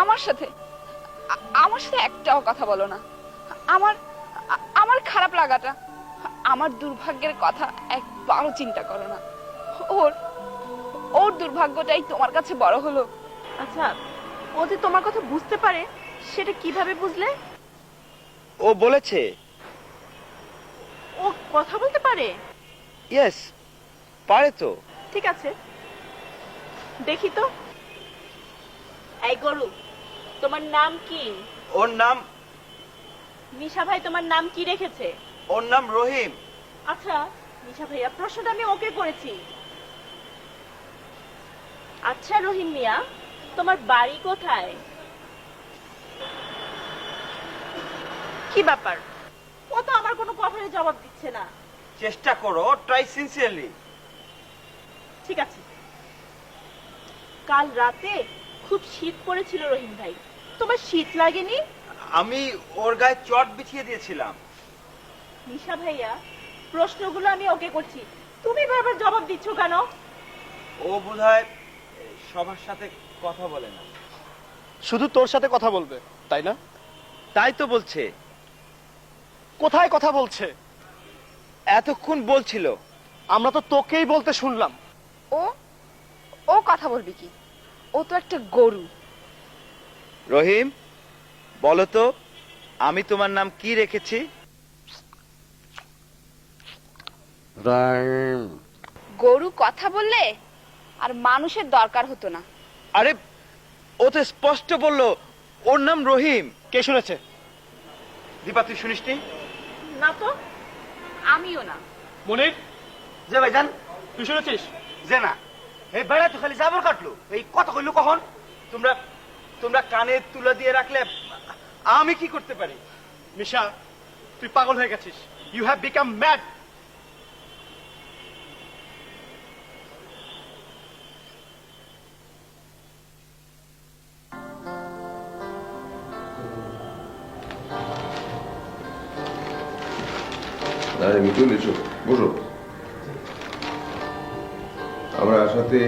আমার সাথে একটাও কথা বলো না। আমার খারাপ লাগাটা, আমার দুর্ভাগ্যের কথা একবারও চিন্তা করো না। ওর দুর্ভাগ্যটাই তোমার কাছে বড় হলো। আচ্ছা, ও যে তোমার কথা বুঝতে পারে সেটা কিভাবে বুঝলে? ও বলেছে। ও কথা বলতে পারে? ইয়েস, পারে তো। ঠিক আছে, দেখি তো। এই গরু, তোমার নাম কি? ওর নাম, মিশা ভাই তোমার নাম কি রেখেছে? ওর নাম রহিম। আচ্ছা মিশা ভাইয়া, প্রশ্নটা আমি ওকে করেছি। আচ্ছা রহিম মিয়া, তোমার বাড়ি কোথায়? কি ব্যাপার, ও তো আমার কোনো কথার জবাব দিচ্ছে না। চেষ্টা করো, ট্রাই সিনসিয়ারলি। ঠিক আছে, কাল রাতে খুব শীত পড়েছিল রহিম ভাই, তোমার শীত লাগেনি? আমি ওর গায়ে চট বিছিয়ে দিয়েছিলাম। মিশা ভাইয়া, প্রশ্নগুলো আমি ওকে করছি, তুমি বারবার জবাব দিচ্ছ কেন? ও বোধহয় সবার সাথে কথা বলে না। শুধু তোর সাথে কথা বলবে, তাই না? তাই তো বলছে। কোথায় কথা বলছে? এতক্ষণ বলছিল। আমরা তো তোকেই বলতে শুনলাম। ও কথা বলবি কি? ও তো একটা গরু। রহিম, বলো তো আমি তোমার নাম কি রেখেছি? গরু কথা বললে আর মানুষের দরকার হতো না। আরে ও তো স্পষ্ট বললো ওর নাম রহিম। কে শুনেছে? দীপা, তুই শুনিসনি? না তো। আমিও না। মনির, যে ভাইজান, তুই শুনেছিস? যে না, এই বেড়া তো খালি জাবর কাটলো। এই কথা কইলো কখন? তোমরা কানে তুলে দিয়ে রাখলে আমি কি করতে পারি? মিশা, তুই পাগল হয়ে গেছিস। You have become mad. আরে মিতুল, এসো, বসো। আমরা আসাতে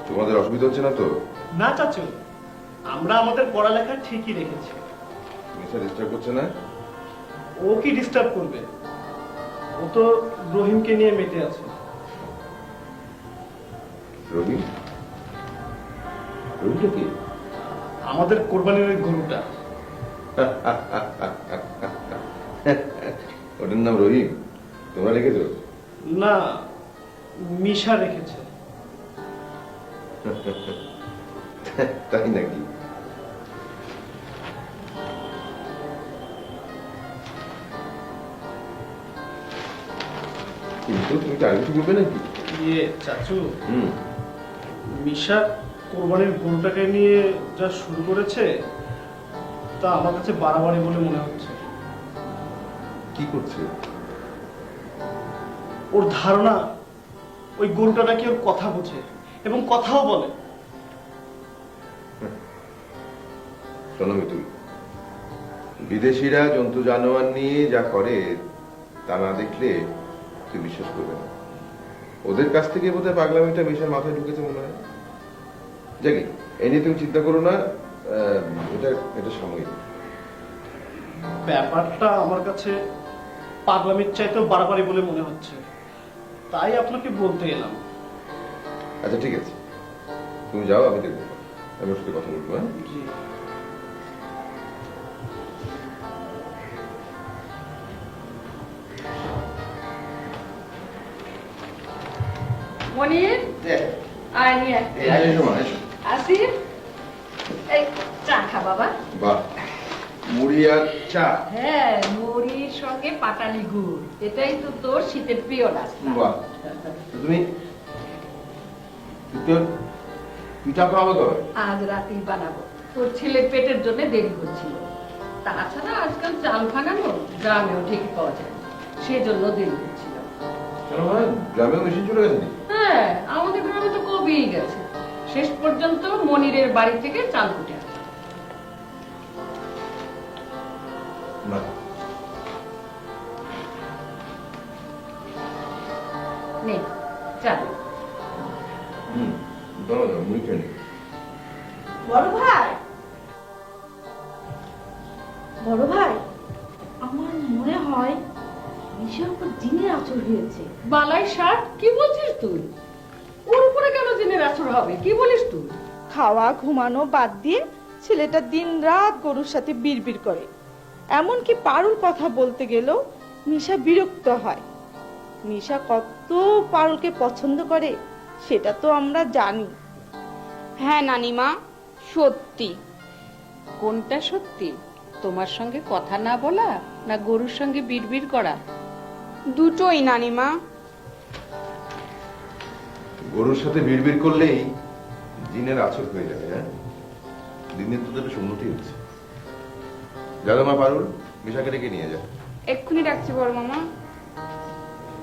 তোমাদের অসুবিধা হচ্ছে না তো? না চাচু, আমরা আমাদের পড়ালেখা ঠিকই রেখেছি। মিশা ডিস্টার্ব করছে না? ও কি ডিস্টার্ব করবে? ও তো রহিমকে নিয়ে মেতে আছে। রহিম? রহিমটা কি? আমাদের কোরবানির ওই গরুটা। ওটার নাম রহিম? তোমরা রেখেছো? না, মিশা রেখেছে। তাই নাকি? কিন্তু তুমি কি আগে কিছু বলবে নাকি? ইয়ে চাচু, হুম। মিশা কোরবানির গরুটাকে নিয়ে যা শুরু করেছে তা আমার কাছে বাড়াবাড়ি বলে মনে হচ্ছে। কি করছে? ওর ধারণা ওই গরুটা নাকি ওর কথা বোঝে এবং কথাও বলে। শোনো মিতুল, বিদেশিরা জন্তু জানোয়ার নিয়ে যা করে তা না দেখলে তুই বিশ্বাস করবে না। ওদের কাছ থেকে বোধহয় পাগলামিটা মিশার মাথায় ঢুকেছে মনে হয়। জানি এ নিয়ে তুমি চিন্তা করো না, এটা এটা সাময়িক। ব্যাপারটা আমার কাছে পাগলামির চাইতেও বাড়াবাড়ি বলে মনে হচ্ছে, তাই আপনাকে বলতে এলাম। আচ্ছা ঠিক আছে, তুমি যাও, আমি দেখবো, আমি ওর সাথে কথা বলবো। হ্যাঁ জি। মনির আয় নিয়ে আসিফ, এই চা খা বাবা। বাহ, মুড়ি আর চা। হ্যাঁ, মুড়ির সঙ্গে পাটালি গুড়, এটাই তো তোর শীতের প্রিয় নাস্তা। বাহ, তুমি তোর পিঠা খাওয়াবো তো? আজ রাতেই বানাবো, তোর ছেলের পেটের জন্য দেরি হচ্ছিল। তাছাড়া আজকাল চাল ভাঙানো গ্রামেও ঠিকই পাওয়া যায়, সেজন্য দেরি হচ্ছিল। কেন ভাই, গ্রামেও মেশিন চলে গেছে? হ্যাঁ, আমাদের গ্রামে তো কবেই গেছে। শেষ পর্যন্ত মনিরের বাড়ি থেকে চাল কুটে আসে। না, নে চাল। দাও দাও, মুড়ি খেয়ে নি। বড় ভাই, বড় ভাই, আমার মনে হয় মিশার উপর জিনের আচর হয়েছে। বালাই ষাট, কি বলছিস তুই? ওর উপরে কেন জিনের আছর হবে? কি বলিস তুই? খাওয়া ঘুমানো বাদ দিয়ে ছেলেটা দিন রাত গরুর সাথে বিড়বিড় করে। এমনকি পারুল কথা বলতে গেলেও মিশা বিরক্ত হয়। মিশা কত পারুলকে পছন্দ করে সেটা তো আমরা জানি। হ্যাঁ নানিমা, সত্যি। কোনটা সত্যি? তোমার সঙ্গে কথা না বলা, না গরুর সঙ্গে বিড়বিড় করা? দুটোই নানিমা। গরুর সাথে বিড়বিড় করলেই জিনের আচর হয়ে যাবে। হ্যাঁ, দিনের তো বেশ উন্নতি হচ্ছে। যাও মা পারুল, মিশাকে ডেকে নিয়ে যা। এক্ষুনি ডাকছি বড় মামা।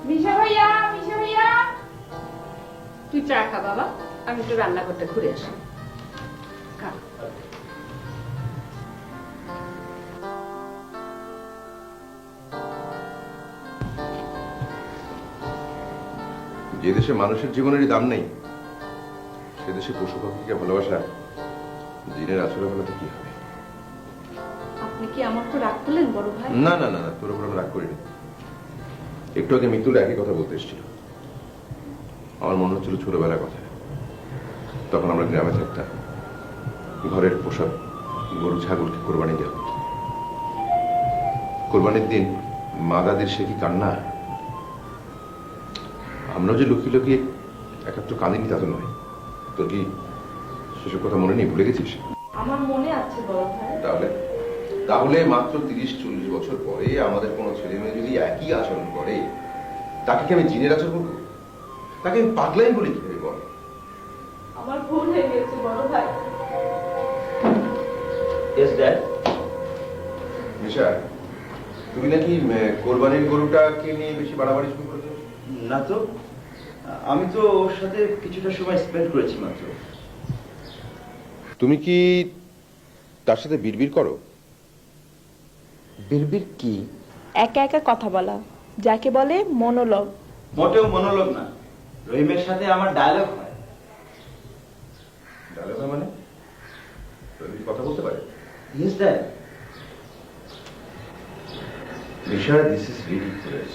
মিশা ভাইয়া, মিশা ভাইয়া। তুই চা খা বাবা, আমি একটু রান্নাঘরটা ঘুরে আসি। খা। যে দেশে মানুষের জীবনেরই দাম নেই, সে দেশে পশু পাখিকে ভালোবাসা জিনের আচরণ হলে তো কি হবে? আপনি কি আমার তো রাগ করলেন বড় ভাই? না না না, তোর উপর আমি রাগ করিনি। একটু আগে মিতুল একই কথা বলতে এসেছিল। আমার মনে হচ্ছিল ছোটবেলার কথা। তখন আমরা গ্রামে থাকতাম, ঘরের পোষা গরু ছাগলকে কোরবানি দেওয়া হতো। কোরবানির দিন মা দাদির সে কি কান্না! আমরা যে লুকিয়ে লুকিয়ে একাত্র কাঁদিনি তা তো নয়। তোর কি সেসব কথা মনে নেই, ভুলে গেছিস? আমার মনে আছে বড় ভাই। তাহলে তাহলে মাত্র 30-40 বছর পরে আমাদের কোনো ছেলে মেয়ে যদি একই আচরণ করে, তাকে কি আমি জিনের আচরণ করবো? তাকে আমি পাগলাই বলি কিভাবে বল? আমার ভুল হয়ে গেছে বড় ভাই। Yes, Dad? মিশা, তুমি নাকি কোরবানির গরুটাকে নিয়ে বেশি বাড়াবাড়ি শুরু করেছো? না তো, আমি তো ওর সাথে কিছুটা সময় স্পেন্ড করেছি মাত্র। তুমি কি তার সাথে বিড়বিড় করো? বিড়বিড় কি? একা একা কথা বলা, যাকে বলে মনোলগ। মোটেও মনোলগ না, রহিমের সাথে আমার ডায়লগ হয়। ডায়লগ মানে? রহিম কথা বলতে পারে? Yes, Dad. Misha, this is ridiculous.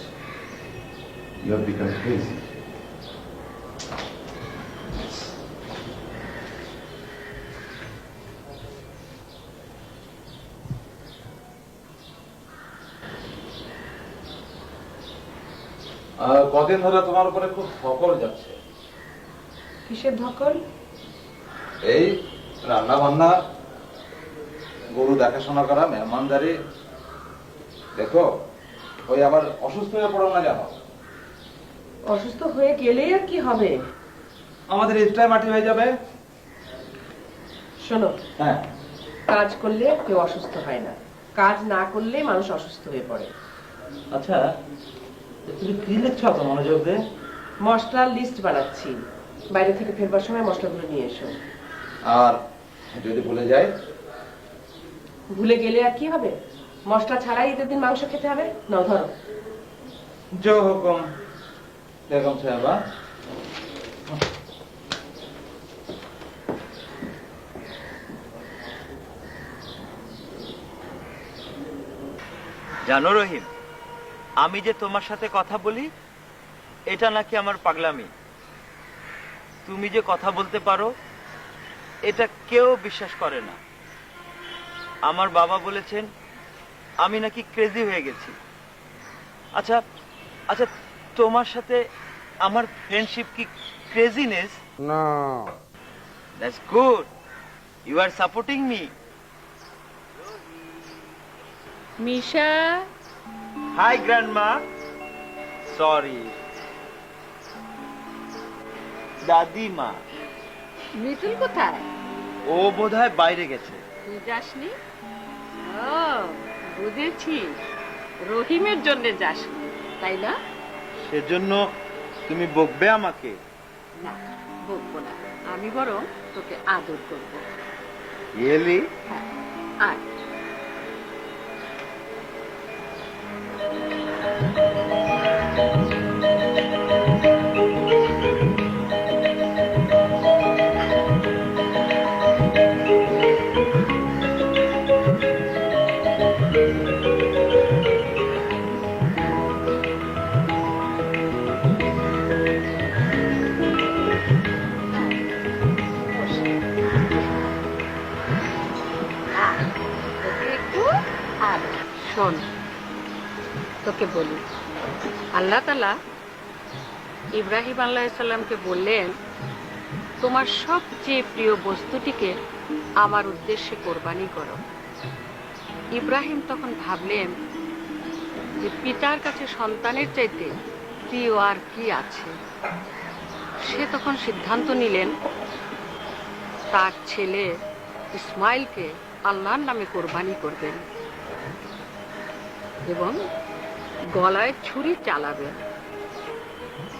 You have become crazy. কদিন ধরে তোমার উপরে খুব ধকল যাচ্ছে। কিসের ধকল? এই রান্না বান্না, গরু দেখাশোনা করা, মেহমানদারি। দেখো, ওই আবার অসুস্থ হয়ে পড়ো না জানো? অসুস্থ হয়ে গেলেই আর কি হবে? আমাদের এক্সট্রা মাটি হয়ে যাবে। শোনো, হ্যাঁ, কাজ করলে কেউ অসুস্থ হয় না, কাজ না করলে মানুষ অসুস্থ হয়ে পড়ে। আচ্ছা তুমি কি লিখছো তো মনোযোগ দে? মশলার লিস্ট বানাচ্ছি, বাইরে থেকে ফেরবার সময় মশলাগুলো নিয়ে এসো। আর যদি ভুলে যায়? ভুলে গেলে আর কি হবে? মশলা ছাড়াই ঈদের দিন মাংস খেতে হবে। নাও ধরো। जो हुकुम बेगम साहबा। জানো রহিম, আমি যে তোমার সাথে কথা বলি এটা নাকি আমার পাগলামি। তুমি যে কথা বলতে পারো এটা কেউ বিশ্বাস করে না। আমার বাবা বলেছেন আমি নাকি ক্রেজি হয়ে গেছি। আচ্ছা আচ্ছা, তোমার সাথে আমার ফ্রেন্ডশিপ কি ক্রেজিনেস? না, that's good, you are supporting me. Misha, hi grandma. Sorry দাদিমা। মিতুল কোথায়? ও বোধহয় বাইরে গেছে। তুই যাসনি? ও বুঝেছি, রহিমের জন্য যাসনি, তাই না? সেজন্য তুমি বকবে আমাকে? না, বলবো না, আমি বরং তোকে আদর করবো। রিয়েলি? হ্যাঁ, আয়। শোন, তোকে বলি, আল্লাহ তাআলা ইব্রাহিম আলাইহিসসালামকে বললেন তোমার সবচেয়ে প্রিয় বস্তুটিকে আমার উদ্দেশ্যে কোরবানি করো। ইব্রাহিম তখন ভাবলেন যে পিতার কাছে সন্তানের চাইতে প্রিয় আর কি আছে। সে তখন সিদ্ধান্ত নিলেন তার ছেলে ইসমাইলকে আল্লাহর নামে কোরবানি করবেন এবং গলায় ছুরি চালাবেন।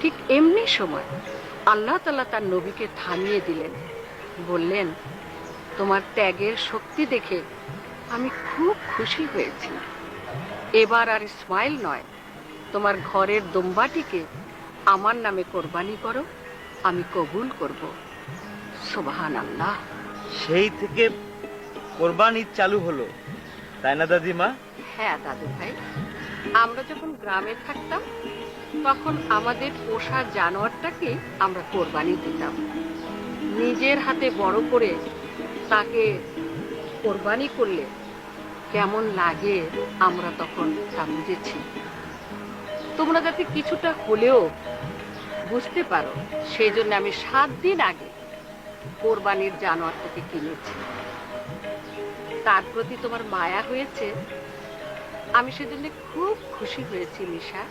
ঠিক এমনি সময় আল্লাহ তাআলা তার নবীকে থামিয়ে দিলেন, বললেন তোমার ত্যাগের শক্তি দেখে আমি খুব খুশি হয়েছি। এবার আর ইসমাইল নয়, তোমার ঘরের দুম্বাটিকে আমার নামে কোরবানি করো, আমি কবুল করব। সুবহানাল্লাহ। সেই থেকে কোরবানি চালু হলো, তাই না দাদিমা? হ্যাঁ দাদু ভাই, আমরা যখন গ্রামে থাকতাম তখন আমাদের পোষা জানোয়ারটাকে আমরা কোরবানি দিতাম। নিজের হাতে বড় করে তাকে কোরবানি করলে কেমন লাগে আমরা তখন তা বুঝেছি। তোমরা যাতে কিছুটা হলেও বুঝতে পারো সেই জন্য আমি 7 দিন আগে কোরবানির জানোয়ারটাকে কিনেছি। তার প্রতি তোমার মায়া হয়েছে, আমি সেজন্য খুব খুশি হয়েছি মিশা।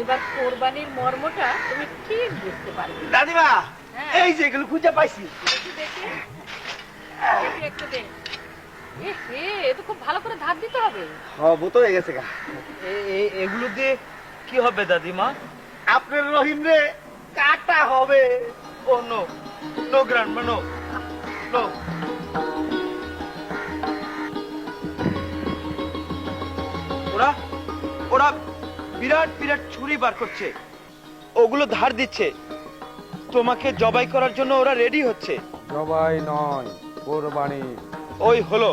এবার কোরবানির মর্মটা তুমি ঠিক বুঝতে পারবে। দাদিমা, হ্যাঁ। এই যে এগুলো খুঁজে পাইছি। একটু দে। এ হে, এ তো খুব ভালো করে ধার দিতে হবে। বোতল হয়ে গেছে। এগুলো দিয়ে কি হবে দাদিমা? আপনার রহিম রে কাটা হবে। Oh no, no grandma, no no. ওরা ওরা বিরাট বিরাট ছুরি বার করছে, ওগুলো ধার দিচ্ছে। তোমাকে জবাই করার জন্য ওরা রেডি হচ্ছে। জবাই নয়, কোরবানি। ওই হলো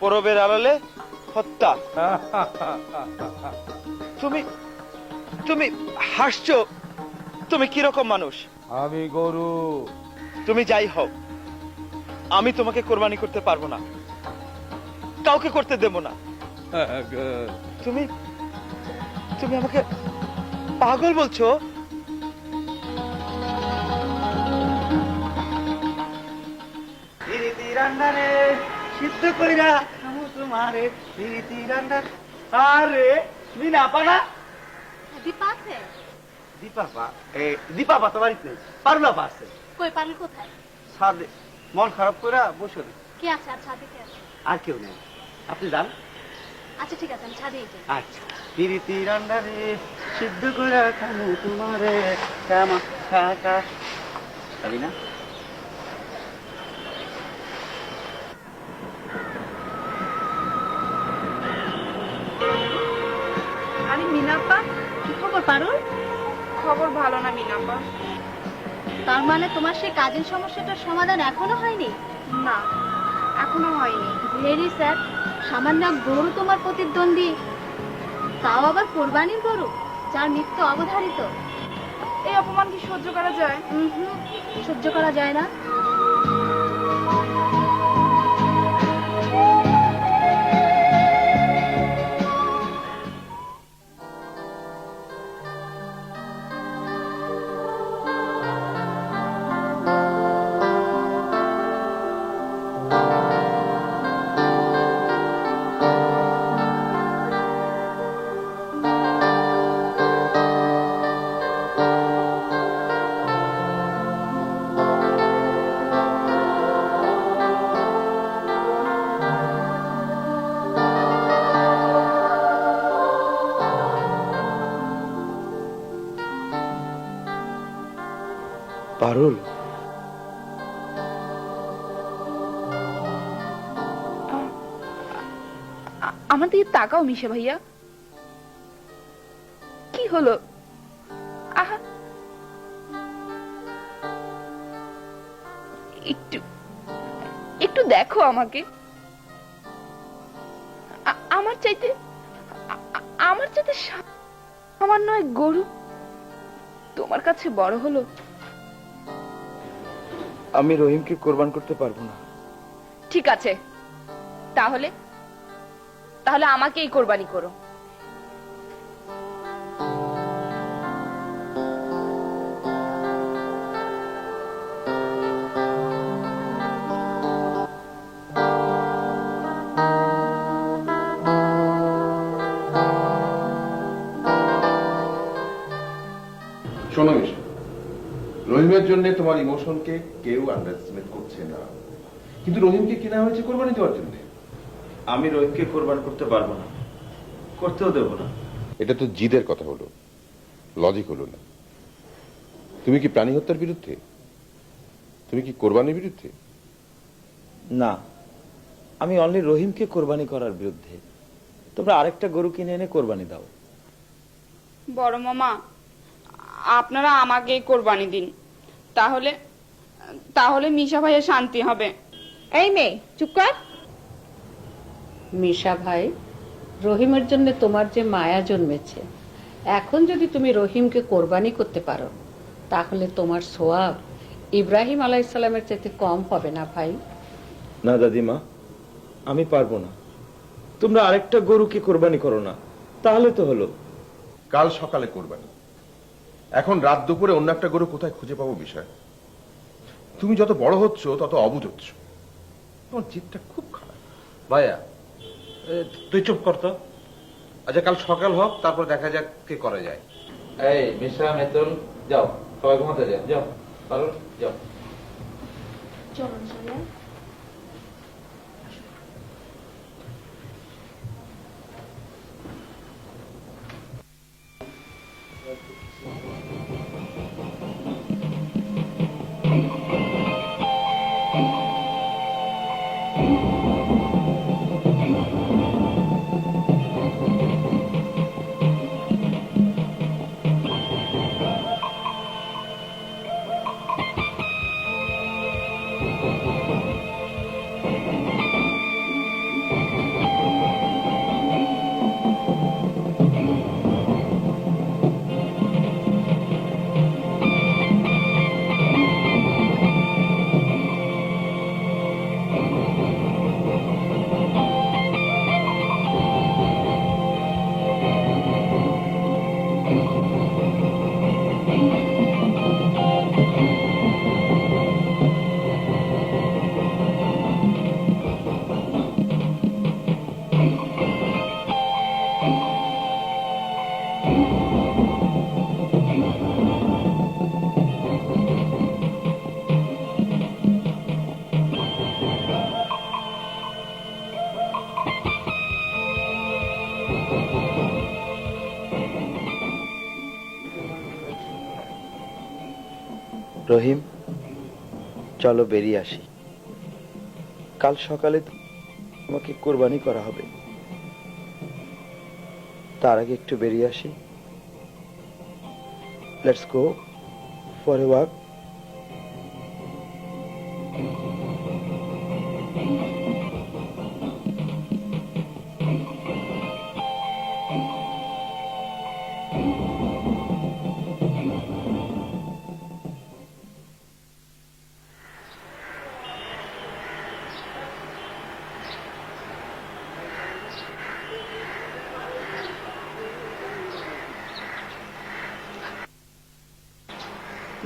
পরবের আড়ালে হত্যা। তুমি তুমি হাসছো? তুমি কিরকম মানুষ? আমি গরু। তুমি যাই হও, আমি তোমাকে কোরবানি করতে পারবো না, কাউকে করতে দেব না। তুমি তুমি আমাকে পাগল বলছো? রান্নারে সিদ্ধ কইরা তোমারে রান্না। আরে তুমি না পানা দীপা আছে? দীপা তো বাড়িতে নেই, পারুলা আছে। কই পারুল কোথায়? সাদে মন খারাপ করে বসে। কে আছে? আর ছাদে কে আছে? আর কেউ নেই, আপনি যান। আচ্ছা ঠিক আছে, আমি ছাদেই যাই। আচ্ছা। প্রীতি রান্নারে সিদ্ধ করে খামু তোমারে কামা কাকা। যাবি না? মিনাপা কি খবর পারুল? খবর ভালো না মিনাপা। তার মানে তোমার সেই কাজের সমস্যাটার সমাধান এখনো হয়নি? না, এখনো হয়নি। Very sad. সামান্য এক গরু তোমার প্রতিদ্বন্দ্বী, তাও আবার কোরবানির গরু, যার মৃত্যু অবধারিত। এই অপমান কি সহ্য করা যায়? সহ্য করা যায় না। পারুল, আমার দিকে তাকাও মিশা ভাইয়া। কি হলো? আহা, একটু একটু দেখো আমাকে। আমার চাইতে সামান্য এক গরু তোমার কাছে বড় হলো। আমি রহিমকে কোরবান করতে পারবো না। ঠিক আছে, তাহলে আমাকেই কোরবানি করো। শোনো মিশা, রহিমের জন্য তোমার ইমোশনকে কেউ আন্ডারস্টিমেট করছে না, কিন্তু রহিমকে কেনা হয়েছে কোরবানি দেওয়ার জন্য। আমি রহিমকে কোরবান করতে পারবো না, করতেও দেবো না। এটা তো জিদের কথা হলো, লজিক হলো না। তুমি কি প্রাণী হত্যার বিরুদ্ধে? তুমি কি কোরবানির বিরুদ্ধে? না, আমি অনলি রহিমকে কোরবানি করার বিরুদ্ধে। তোমরা আরেকটা গরু কিনে এনে কোরবানি দাও। বড় মামা, আপনারা আমাকে কোরবানি দিন, তাহলে মিশা ভাইয়ের শান্তি হবে। এই মেয়ে চুপ কর। মিশা ভাই, রহিমের জন্য তোমার যে মায়া জন্মেছে, এখন যদি তুমি রহিমকে কোরবানি করতে পারো, তাহলে তোমার সোয়াব ইব্রাহিম আলাইহিসসালামের চাইতে কম হবে না ভাই। না দাদিমা, আমি পারবো না। তোমরা আরেকটা গরুকে কোরবানি করো না, তাহলে তো হলো। কাল সকালে কোরবানি, এখন রাত দুপুরে অন্য একটা গরু কোথায় খুঁজে পাবো বিষয়? তুমি যত বড় হচ্ছ তত অবুঝ হচ্ছ। তোমার জিদটা খুব খারাপ। ভাইয়া, তুই চুপ কর তো। আচ্ছা, কাল সকাল হোক, তারপর দেখা যাক কি করা যায়। এই মিশা, মিতুল, যাও, সবাই ঘুমাতে যাও। যাও পারুল, যাও। চলুন সোনিয়া। রহিম, চলো বেরিয়ে আসি। কাল সকালে তোমাকে কোরবানি করা হবে। তার আগে একটু বেরিয়ে আসি। Let's go for a walk.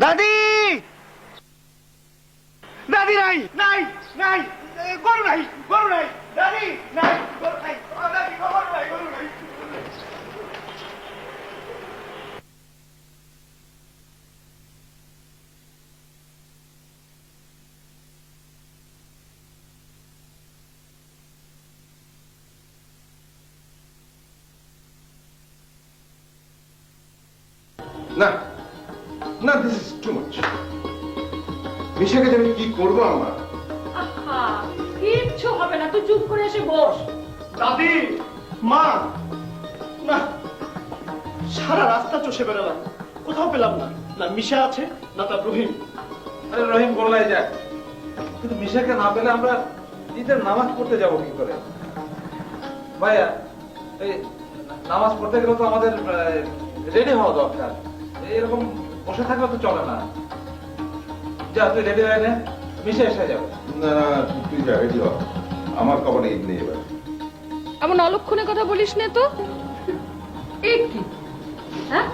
দাদি, দাদি নাই নাই নাই, গরু নাই, গরু নাই, দাদি নাই, গরু নাই, দাদি গরু নাই, গরু নাই। না না, দিস ইজ টু মাচ। মিশাকে যে আমি কি করবো আমার? আহা, কিচ্ছু হবে না, তুই চুপ করে এসে বস। দাদি, মা, না, সারা রাস্তা চষে বেড়ালাম, কোথাও পেলাম না। না মিশা আছে, না তার রহিম। আরে রহিম গোল্লায় যাক, কিন্তু মিশাকে না পেলে আমরা ঈদের নামাজ পড়তে যাবো কি করে? ভাইয়া, এই নামাজ পড়তে গেলে তো আমাদের রেডি হওয়া দরকার। এরকম বসে থাকলে তো চলে না। যা তুই রেডি হয়ে নে, মিশে এসে যাবে। না না, তুই যা, রেডি হ। আমার কপালে ঈদ নেই এবার। এমন অলক্ষণে কথা বলিস না তো। এই কি, হ্যাঁ?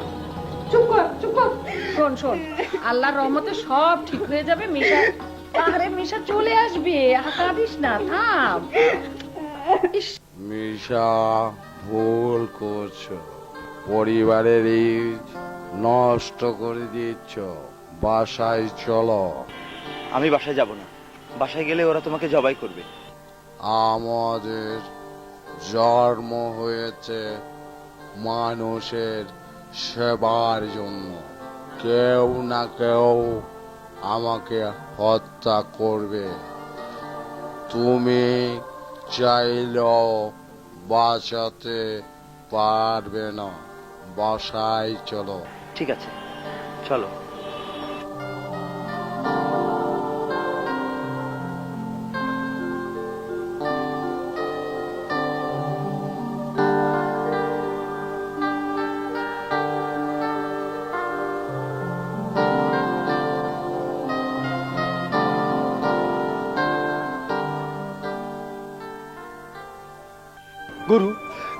চুপ কর, চুপ কর। শোন শোন, আল্লাহর রহমতে সব ঠিক হয়ে যাবে। মিশা, আরে মিশা চলে আসবে, কাঁদিস না, থাম। মিশা, ভুল করছো, পরিবারের ঈদ নষ্ট করে দিচ্ছ। বাসায় চলো। আমি বাসায় যাব না, বাসায় গেলে ওরা তোমাকে জবাই করবে। আমাদের জন্ম হয়েছে মানুষের সেবার জন্য। কেউ না কেউ আমাকে হত্যা করবে। তুমি চাইলেও বাঁচাতে পারবে না। বাসায় চলো। ঠিক আছে, চলো। গরু,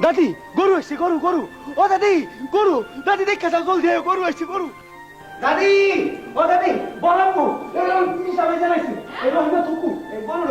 দাদি, গরু আসছে, গরু, গরু, ও দাদি, গরু, দাদি দেখা যাও, গোল দিয়ে গরু আসছে, গরু, দাদি, ও দাদি, বলাম গো, এই সবাই জানাইছি, এই রহিমা থুকু, এই গরু